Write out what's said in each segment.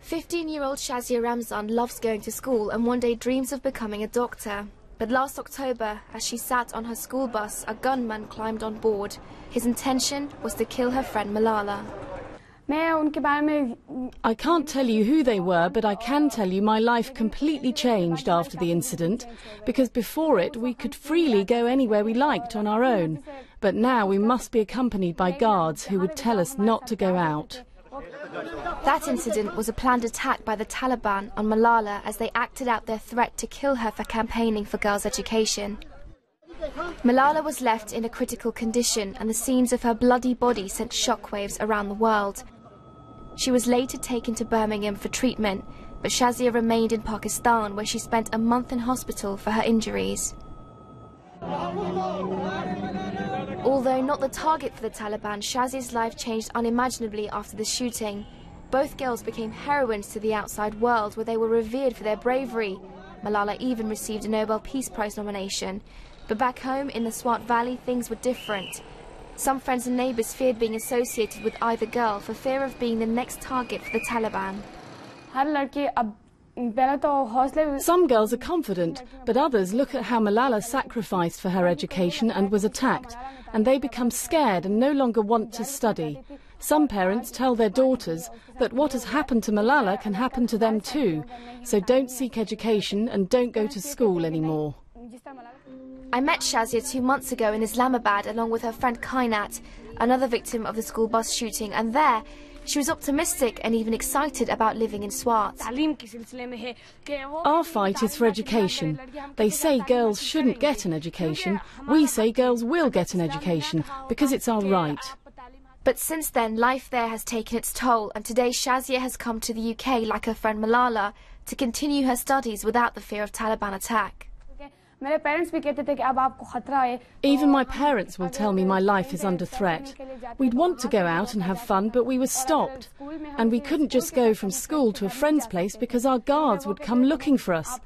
15-year-old Shazia Ramzan loves going to school and one day dreams of becoming a doctor. But last October, as she sat on her school bus, a gunman climbed on board. His intention was to kill her friend Malala. I can't tell you who they were, but I can tell you my life completely changed after the incident, because before it we could freely go anywhere we liked on our own. But now we must be accompanied by guards who would tell us not to go out. That incident was a planned attack by the Taliban on Malala as they acted out their threat to kill her for campaigning for girls' education. Malala was left in a critical condition, and the scenes of her bloody body sent shockwaves around the world. She was later taken to Birmingham for treatment, but Shazia remained in Pakistan, where she spent a month in hospital for her injuries. Although not the target for the Taliban, Shazia's life changed unimaginably after the shooting. Both girls became heroines to the outside world, where they were revered for their bravery. Malala even received a Nobel Peace Prize nomination. But back home in the Swat Valley, things were different. Some friends and neighbours feared being associated with either girl for fear of being the next target for the Taliban. Some girls are confident, but others look at how Malala sacrificed for her education and was attacked, and they become scared and no longer want to study. Some parents tell their daughters that what has happened to Malala can happen to them too, so don't seek education and don't go to school anymore. I met Shazia 2 months ago in Islamabad along with her friend Kainat, another victim of the school bus shooting, and there she was optimistic and even excited about living in Swat. Our fight is for education. They say girls shouldn't get an education. We say girls will get an education because it's our right. But since then, life there has taken its toll, and today Shazia has come to the UK, like her friend Malala, to continue her studies without the fear of Taliban attack. Even my parents will tell me my life is under threat. We'd want to go out and have fun, but we were stopped. And we couldn't just go from school to a friend's place because our guards would come looking for us.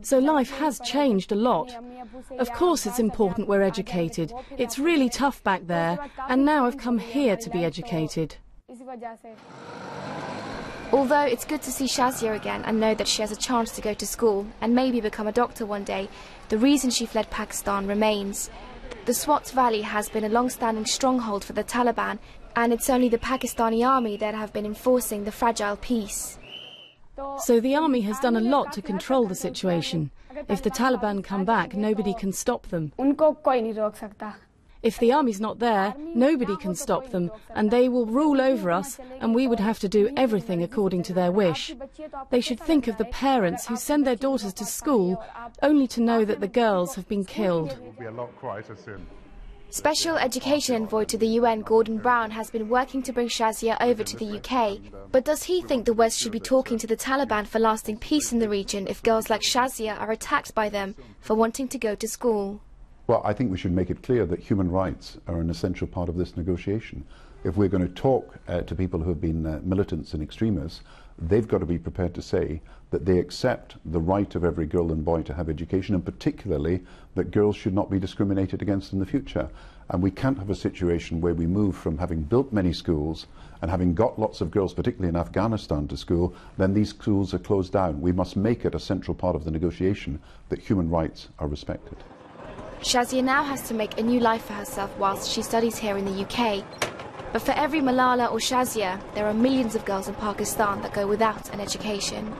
So life has changed a lot. Of course it's important we're educated. It's really tough back there, and now I've come here to be educated. Although it's good to see Shazia again and know that she has a chance to go to school and maybe become a doctor one day, the reason she fled Pakistan remains. The Swat Valley has been a long-standing stronghold for the Taliban, and it's only the Pakistani army that have been enforcing the fragile peace. So the army has done a lot to control the situation. If the Taliban come back, nobody can stop them. If the army's not there, nobody can stop them, and they will rule over us, and we would have to do everything according to their wish. They should think of the parents who send their daughters to school only to know that the girls have been killed. Special Education Envoy to the UN, Gordon Brown, has been working to bring Shazia over to the UK. But does he think the West should be talking to the Taliban for lasting peace in the region if girls like Shazia are attacked by them for wanting to go to school? Well, I think we should make it clear that human rights are an essential part of this negotiation. If we're going to talk to people who have been militants and extremists, they've got to be prepared to say that they accept the right of every girl and boy to have education, and particularly that girls should not be discriminated against in the future. And we can't have a situation where we move from having built many schools and having got lots of girls, particularly in Afghanistan, to school, then these schools are closed down. We must make it a central part of the negotiation that human rights are respected. Shazia now has to make a new life for herself whilst she studies here in the UK. But for every Malala or Shazia, there are millions of girls in Pakistan that go without an education.